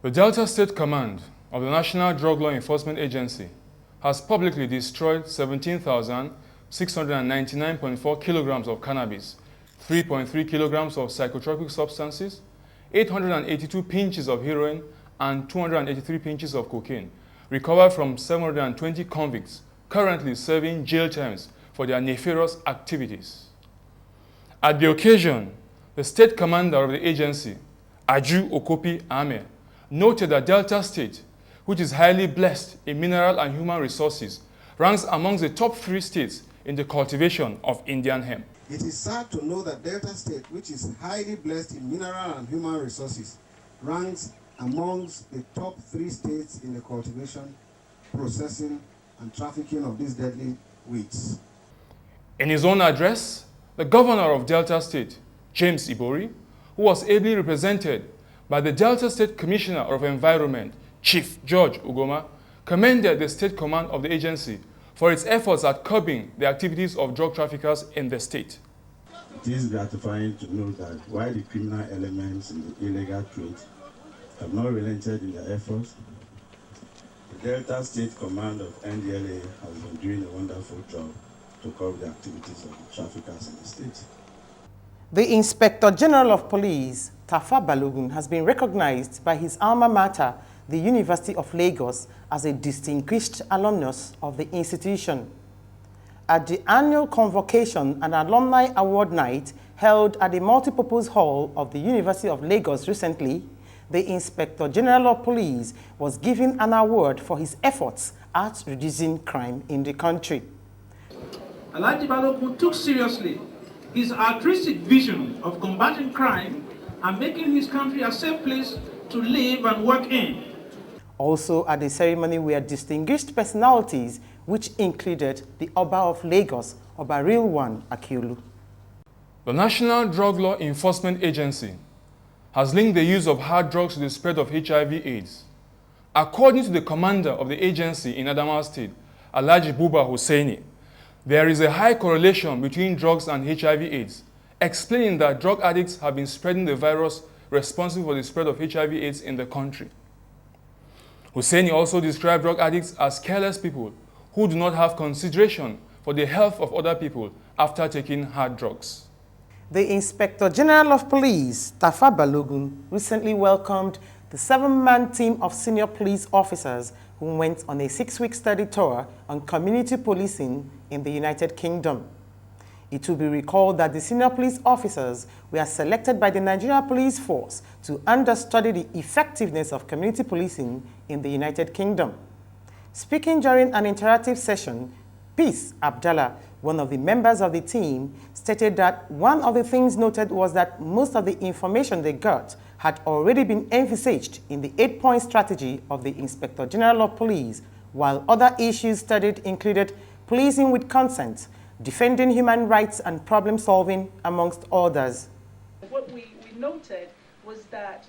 The Delta State Command of the National Drug Law Enforcement Agency has publicly destroyed 17,699.4 kilograms of cannabis, 3.3 kilograms of psychotropic substances, 882 pinches of heroin, and 283 pinches of cocaine, recovered from 720 convicts currently serving jail terms for their nefarious activities. At the occasion, the state commander of the agency, Aju Okopi Ame, noted that Delta State, which is highly blessed in mineral and human resources, ranks amongst the top 3 states in the cultivation of Indian hemp. It is sad to know that Delta State, which is highly blessed in mineral and human resources, ranks amongst the top 3 states in the cultivation, processing, and trafficking of these deadly weeds. In his own address, the governor of Delta State, James Ibori, who was ably represented by the Delta State Commissioner of Environment, Chief George Ugoma, commended the state command of the agency for its efforts at curbing the activities of drug traffickers in the state. It is gratifying to know that while the criminal elements in the illegal trade have not relented in their efforts, the Delta State Command of NDLA has been doing a wonderful job to curb the activities of the traffickers in the state. The Inspector General of Police, Tafa Balogun, has been recognized by his alma mater, the University of Lagos, as a distinguished alumnus of the institution. At the annual convocation and alumni award night held at the multipurpose hall of the University of Lagos recently, the Inspector General of Police was given an award for his efforts at reducing crime in the country. Alhaji Balogun took seriously his altruistic vision of combating crime and making his country a safe place to live and work in. Also at the ceremony were distinguished personalities which included the Oba of Lagos, Oba Rilwan Akiolu. The National Drug Law Enforcement Agency has linked the use of hard drugs to the spread of HIV/AIDS. According to the commander of the agency in Adamawa State, Alhaji Buba Hussaini, there is a high correlation between drugs and HIV/AIDS, explaining that drug addicts have been spreading the virus responsible for the spread of HIV/AIDS in the country. Hussaini also described drug addicts as careless people who do not have consideration for the health of other people after taking hard drugs. The Inspector General of Police, Tafa Balogun, recently welcomed the 7-man team of senior police officers who went on a 6-week study tour on community policing in the United Kingdom. It will be recalled that the senior police officers were selected by the Nigeria Police Force to understudy the effectiveness of community policing in the United Kingdom. Speaking during an interactive session, Peace Abdallah, one of the members of the team, stated that one of the things noted was that most of the information they got had already been envisaged in the 8-point strategy of the Inspector General of Police, while other issues studied included policing with consent, defending human rights and problem solving, amongst others. What we noted was that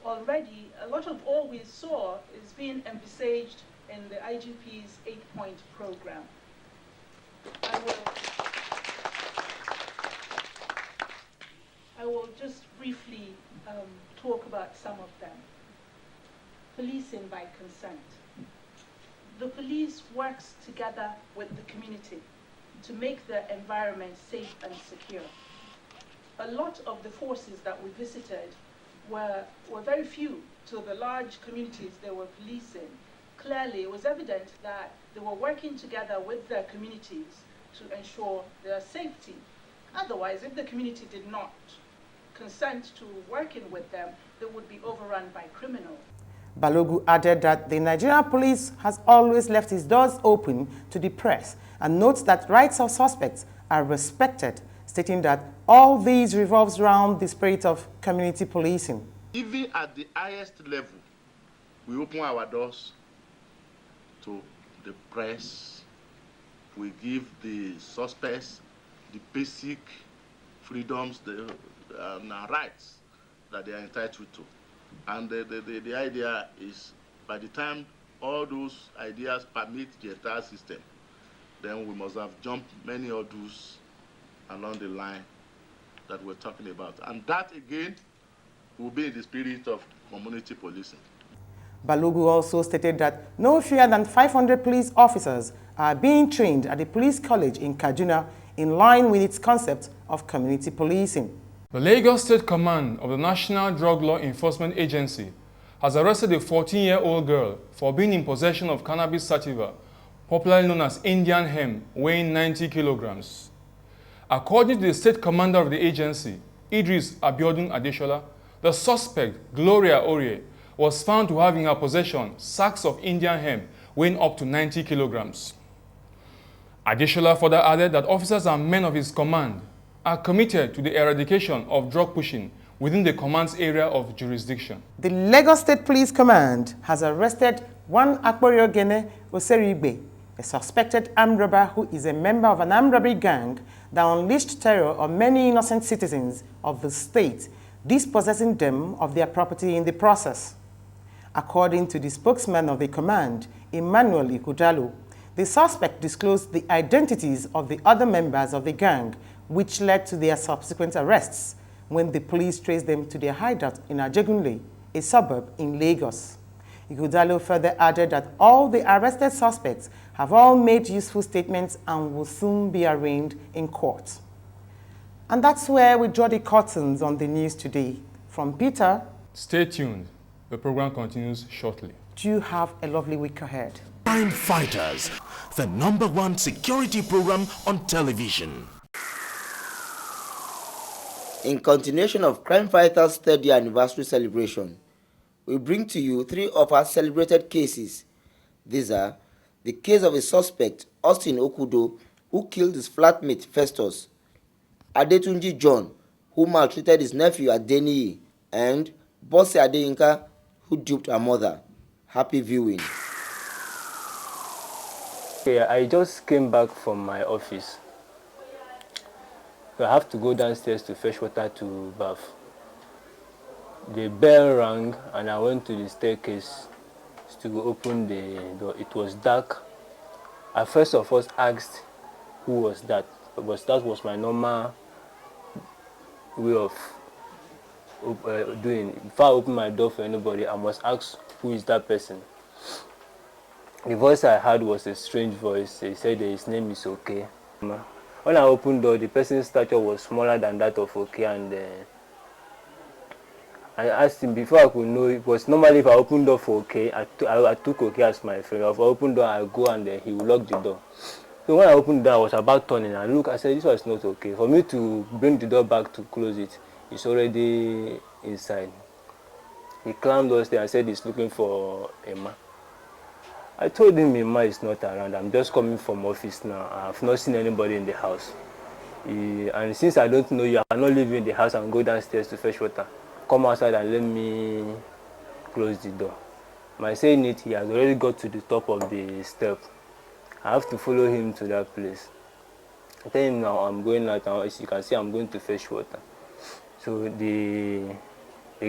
already a lot of all we saw is being envisaged in the IGP's 8-point program. I will just briefly talk about some of them. Policing by consent. The police works together with the community to make the environment safe and secure. A lot of the forces that we visited were very few to the large communities they were policing. Clearly, it was evident that they were working together with their communities to ensure their safety. Otherwise, if the community did not consent to working with them, they would be overrun by criminals. Balogun added that the Nigerian police has always left its doors open to the press and notes that rights of suspects are respected, stating that all these revolves around the spirit of community policing. Even at the highest level, we open our doors to the press. We give the suspects the basic freedoms and rights that they are entitled to. And the idea is, by the time all those ideas permit the entire system, then we must have jumped many hurdles along the line that we're talking about. And that, again, will be in the spirit of community policing. Balogun also stated that no fewer than 500 police officers are being trained at the police college in Kaduna in line with its concept of community policing. The Lagos State Command of the National Drug Law Enforcement Agency has arrested a 14-year-old girl for being in possession of cannabis sativa, popularly known as Indian hemp, weighing 90 kilograms. According to the state commander of the agency, Idris Abiodun Adeshola, the suspect, Gloria Orie, was found to have in her possession sacks of Indian hemp weighing up to 90 kilograms. Adeshola further added that officers and men of his command are committed to the eradication of drug pushing within the command's area of jurisdiction. The Lagos State Police Command has arrested one Akporiogene Oserigbe, a suspected armed robber who is a member of an armed robbery gang that unleashed terror on many innocent citizens of the state, dispossessing them of their property in the process. According to the spokesman of the command, Emmanuel Ikudalo, the suspect disclosed the identities of the other members of the gang, which led to their subsequent arrests when the police traced them to their hideout in Ajegunle, a suburb in Lagos. Ighodalo further added that all the arrested suspects have all made useful statements and will soon be arraigned in court. And that's where we draw the curtains on the news today. From Peter, stay tuned. The program continues shortly. Do you have a lovely week ahead? CrimeFighters, the #1 security program on television. In continuation of CrimeFighters' 3rd year anniversary celebration, we bring to you 3 of our celebrated cases. These are the case of a suspect, Austin Okudo, who killed his flatmate Festus, Adetunji John, who maltreated his nephew Adeniyi, and Bosse Adeyinka, who duped her mother. Happy viewing. Okay, I just came back from my office. So I have to go downstairs to fetch water to bath. The bell rang and I went to the staircase to open the door. It was dark. I first of all asked who was that, because that was my normal way of doing. Before I open my door for anybody, I must ask who is that person. The voice I heard was a strange voice. He said his name is Okay. When I opened the door, the person's stature was smaller than that of Okay, and I asked him before I could know. It was normally if I opened door for Okay, I took Okay as my friend. If I opened door, I go and he would lock the door. So when I opened the door, I was about turning. I said, this was not okay. For me to bring the door back to close it, it's already inside. He climbed upstairs and said he's looking for Emma. I told him Emma is not around. I'm just coming from office now. I've not seen anybody in the house. And since I don't know you, I cannot leave you in the house and go downstairs to fetch water. Come outside and let me close the door. By saying it, he has already got to the top of the step. I have to follow him to that place. I tell him now I'm going out, and as you can see, I'm going to fetch water. So the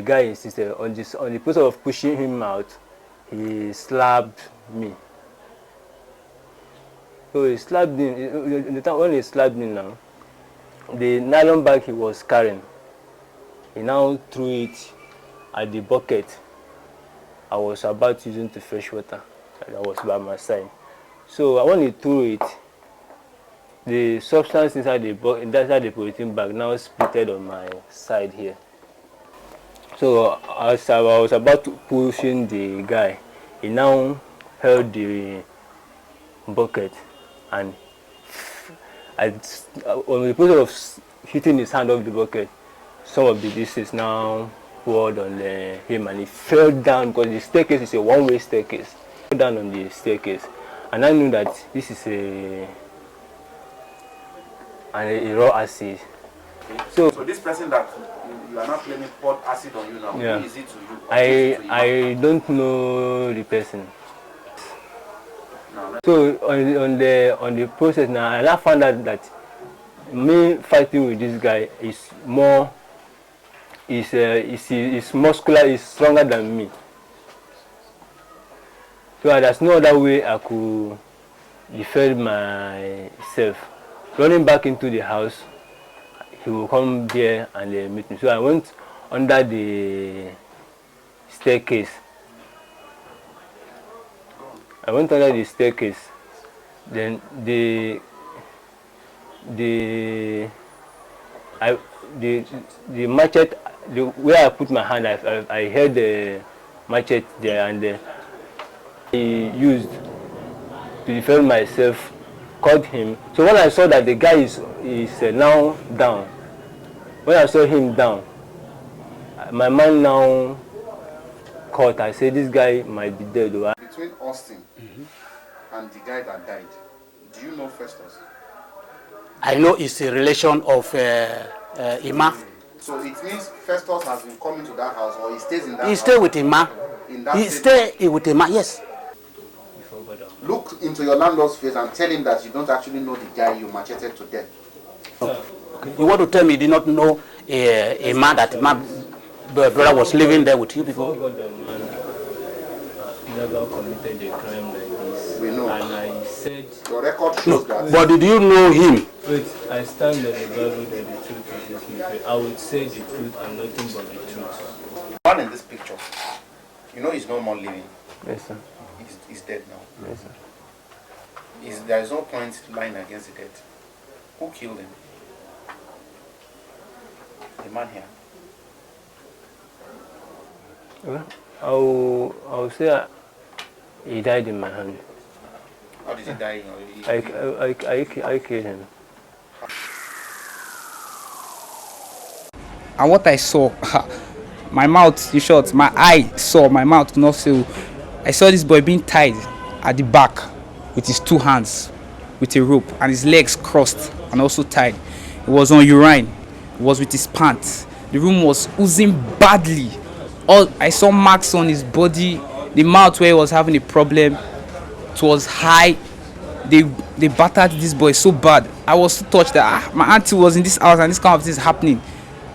guy insisted on the process of pushing him out. He slapped me. So he slapped him. The time when he slapped me now, the nylon bag he was carrying, he now threw it at the bucket I was about using to fetch water. That was by my side. So when he threw it, the substance inside the polythene bag now splitted on my side here. So as I was about to pushing the guy, he now held the bucket, and on the process of hitting his hand off the bucket, some of the dishes now poured on him, and he fell down because the staircase is a one-way staircase. He fell down on the staircase, and I knew that this is a raw acid. So this person that you are not claiming poured acid on you now, yeah. Who is it to you? I don't know the person. No, so on the process now, I found out that me fighting with this guy is more, is muscular, is stronger than me. So there's no other way I could defend myself. Running back into the house, he will come there and meet me. So I went under the staircase. I went under the staircase. Then the machete, where I put my hand, I heard the machete there, and I used to defend myself, caught him. So when I saw that the guy is now down, when I saw him down, my man now caught. I said, this guy might be dead. Between Austin and the guy that died, do you know Festus? I know it's a relation of Ima. So it means Festus has been coming to that house, or he stays in that house? He stays with Ima. He stays with Ima, yes. Look into your landlord's face and tell him that you don't actually know the guy you macheted to death. Okay. You want to tell me you did not know a man that my brother was living there with you before? Never committed a crime like this. We know. And I said... Your record shows that. But did you know him? Wait, I stand on the Bible that the truth is this. I would say the truth and nothing but the truth. The man in this picture, you know he's no more living. Yes, sir. He's dead now. Yes, sir. There is no point lying against the dead. Who killed him? The man here. Well, I'll say he died in my hand. How did he die? I killed him. And what I saw, my mouth, in short, my eye saw, my mouth not so. I saw this boy being tied at the back with his two hands with a rope and his legs crossed and also tied. It was on urine. It was with his pants. The room was oozing badly. I saw marks on his body, the mouth where he was having a problem. It was high. They battered this boy so bad. I was so touched that my auntie was in this house and this kind of thing is happening.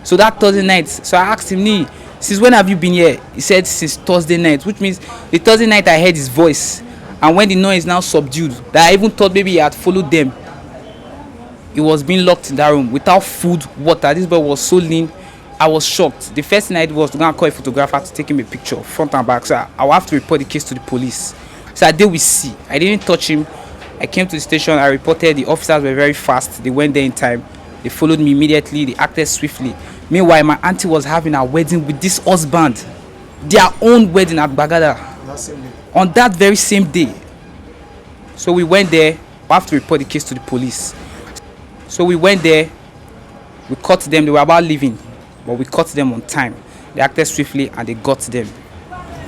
So that Thursday night, so I asked him, since when have you been here? He said since Thursday night, which means the Thursday night I heard his voice. And when the noise now subdued, that I even thought maybe he had followed them. He was being locked in that room without food, water. This boy was so lean. I was shocked. The first thing I did was to go and call a photographer to take him a picture, front and back. So I will have to report the case to the police. So I did with C. I didn't touch him. I came to the station. I reported. The officers were very fast. They went there in time. They followed me immediately. They acted swiftly. Meanwhile, my auntie was having a wedding with this husband. Their own wedding at Bagada. On that very same day. So we went there. We have to report the case to the police. So we went there. We caught them. They were about leaving. But we caught them on time. They acted swiftly and they got them.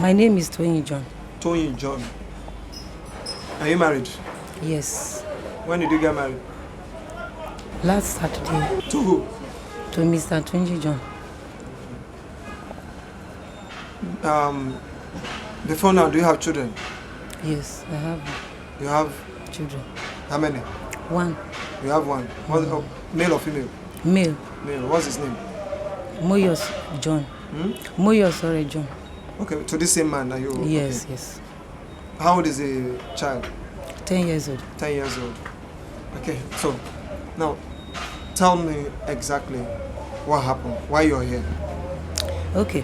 My name is Tony John. Tony John. Are you married? Yes. When did you get married? Last Saturday. To who? To Mr. Tony John. Before now, do you have children? Yes, I have. You have? Children. How many? One. You have one. Male or female? Male. Male. What's his name? Moyos John. Moyos, sorry, John. Okay, to the same man that you... Yes, okay. yes. How old is the child? 10 years old. 10 years old. Okay, so now tell me exactly what happened, why you're here. Okay.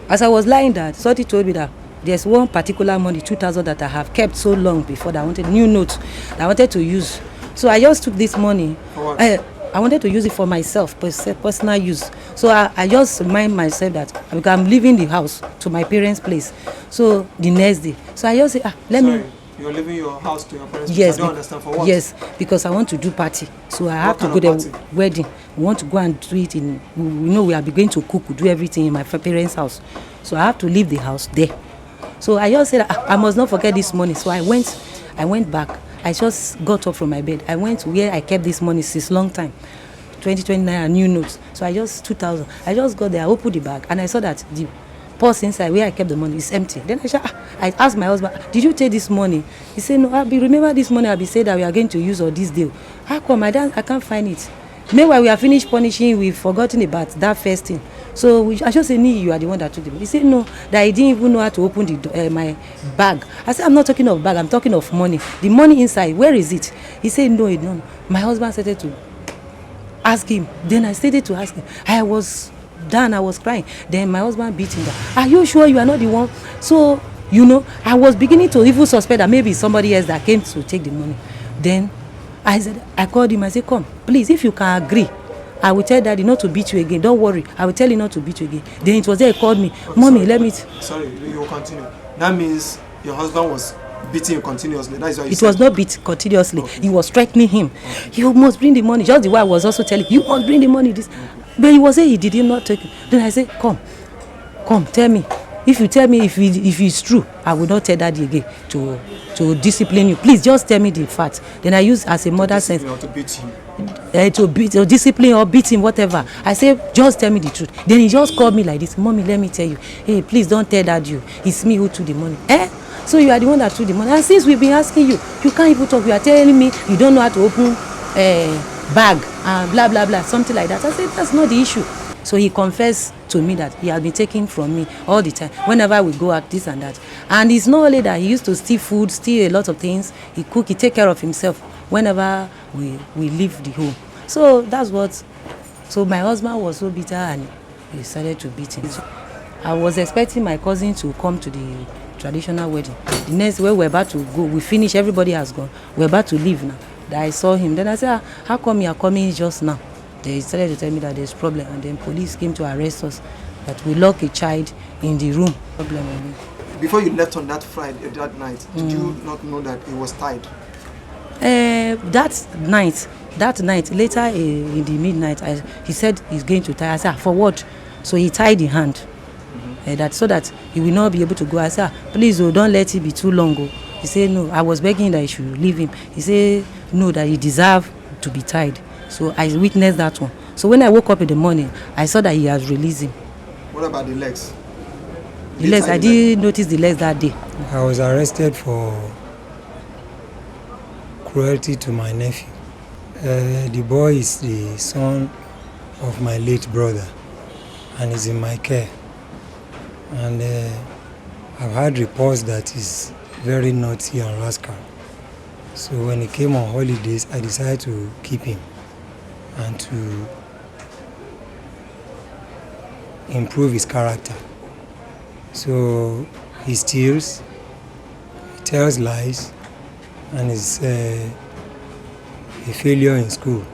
As I was lying there, somebody told me that there's one particular money, 2,000, that I have kept so long before that I wanted new notes that I wanted to use. So I just took this money. For what? I wanted to use it for myself, personal use. So I just remind myself that because I'm leaving the house to my parents' place. So the next day. So I just say, let me... You're leaving your house to your parents' yes, place? I don't understand for what? Yes, because I want to do party. So I have to go there, wedding. We want to go and do it in... We know we are going to cook, do everything in my parents' house. So I have to leave the house there. So I just said, I must not forget this money. So I went back. I just got up from my bed. I went to where I kept this money since long time. 2029 new notes. So I just 2,000. I just got there, I opened the bag and I saw that the purse inside where I kept the money is empty. Then I asked my husband, did you take this money? He said, no, remember this money I'll said that we are going to use all this deal. How come I can't find it? Meanwhile, we are finished punishing, we've forgotten about that first thing. So I just said, you are the one that took the money. He said, no, that he didn't even know how to open the my bag. I said, I'm not talking of bag, I'm talking of money. The money inside, where is it? He said, no. My husband started to ask him. Then I started to ask him. I was down, I was crying. Then my husband beat him down. Are you sure you are not the one? So, I was beginning to even suspect that maybe somebody else that came to take the money. Then I called him. I said, come, please, if you can agree, I will tell Daddy not to beat you again. Don't worry. I will tell you not to beat you again. Then it was there he called me. Mommy, let me... Sorry, you will continue. That means your husband was beating you continuously. That is what you said. It was not beat continuously. Okay. He was threatening him. Okay. You must bring the money. Just the way I was also telling you must bring the money. This, but he was saying he did not take it. Then I said, come, tell me. If you tell me if it's true, I will not tell Daddy again to discipline you. Please just tell me the facts. Then I use as a mother sense. To beat him. To discipline or beat him, whatever. I say, just tell me the truth. Then he just called me like this. Mommy, let me tell you. Hey, please don't tell Daddy. It's me who took the money. So you are the one that took the money. And since we've been asking you, you can't even talk. You are telling me you don't know how to open bag and blah, blah, blah. Something like that. I said, that's not the issue. So he confessed to me that he had been taking from me all the time, whenever we go out, this and that. And it's not only that he used to steal food, steal a lot of things. He cook, he take care of himself whenever we leave the home. So that's what. So my husband was so bitter and he started to beat him. So I was expecting my cousin to come to the traditional wedding. The next way we're about to go, we finish, everybody has gone. We're about to leave now. Then I saw him. Then I said, how come you are coming just now? They started to tell me that there's problem, and then police came to arrest us, that we lock a child in the room. Before you left on that Friday, that night, did you not know that he was tied? That night, later in the midnight, he said he's going to tie. I said, for what? So he tied the hand, so that he will not be able to go. I said, please, don't let it be too long. He said, no, I was begging that you should leave him. He said, no, that he deserved to be tied. So I witnessed that one. So when I woke up in the morning, I saw that he has released him. What about the legs? The legs, I didn't notice the legs that day. I was arrested for cruelty to my nephew. The boy is the son of my late brother and is in my care. And I've had reports that he's very naughty and rascal. So when he came on holidays, I decided to keep him and to improve his character. So he steals, he tells lies, and is a failure in school.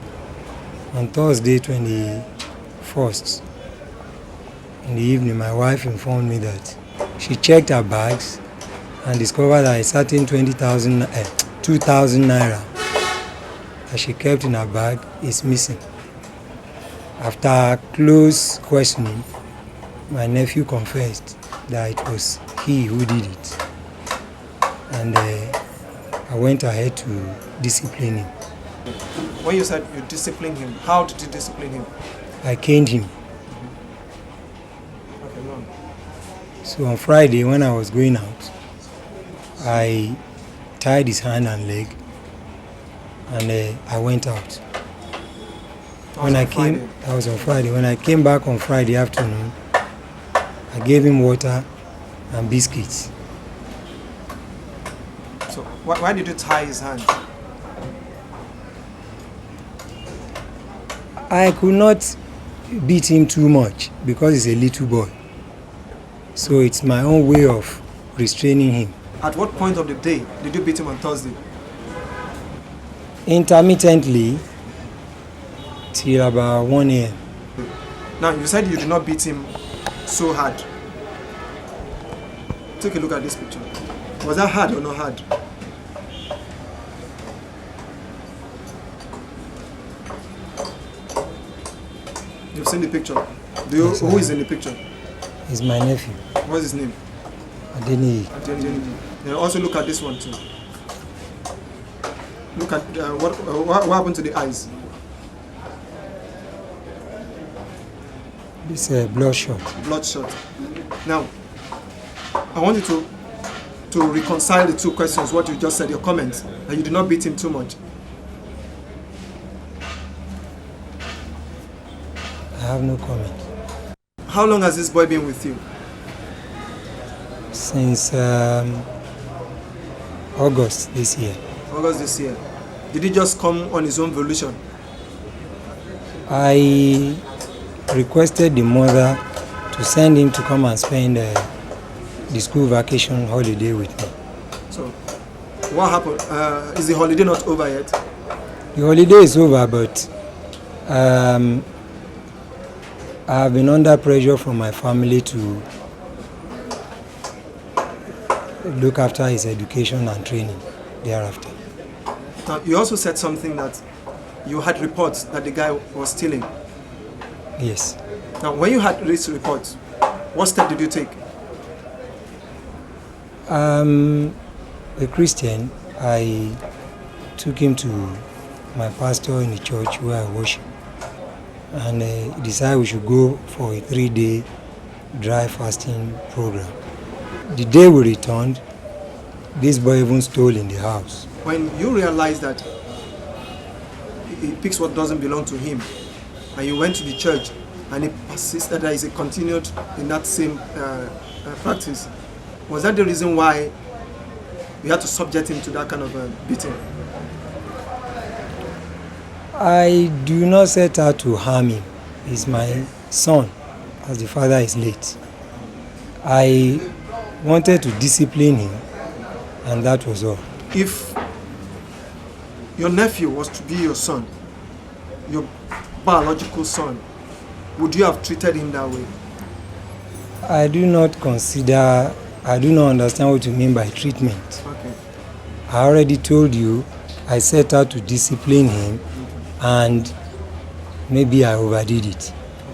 On Thursday, 21st, in the evening, my wife informed me that she checked her bags and discovered that a certain 2,000 naira that she kept in her bag is missing. After close questioning, my nephew confessed that it was he who did it. And I went ahead to discipline him. When you said you disciplined him, how did you discipline him? I caned him. Okay, no. So on Friday, when I was going out, I tied his hand and leg, and I went out. I was on Friday. When I came back on Friday afternoon, I gave him water and biscuits. So why did you tie his hands? I could not beat him too much because he's a little boy. So it's my own way of restraining him. At what point of the day did you beat him on Thursday? Intermittently, till about 1 a.m. Now, you said you did not beat him so hard. Take a look at this picture. Was that hard or not hard? You've seen the picture. Yes, who is in the picture? He's my nephew. What's his name? Adeni. Then also look at this one too. Look at what happened to the eyes. It's a bloodshot. Bloodshot. Now, I want you to reconcile the two questions. What you just said, your comments, that you did not beat him too much. I have no comment. How long has this boy been with you? Since August this year. August this year. Did he just come on his own volition? I requested the mother to send him to come and spend the school vacation holiday with me. So, what happened? Is the holiday not over yet? The holiday is over, but I have been under pressure from my family to look after his education and training thereafter. Now, you also said something that you had reports that the guy was stealing. Yes. Now, when you had these reports, what step did you take? A Christian, I took him to my pastor in the church where I worship, and he decided we should go for a 3-day dry fasting program. The day we returned, this boy even stole in the house. When you realized that he picks what doesn't belong to him, and you went to the church and he persisted that he continued in that same practice, was that the reason why you had to subject him to that kind of beating? I do not set out to harm him. He's my son, as the father is late. I wanted to discipline him, and that was all. If your nephew was to be your son, your biological son, would you have treated him that way? I do not understand what you mean by treatment. Okay. I already told you I set out to discipline him, and maybe I overdid it.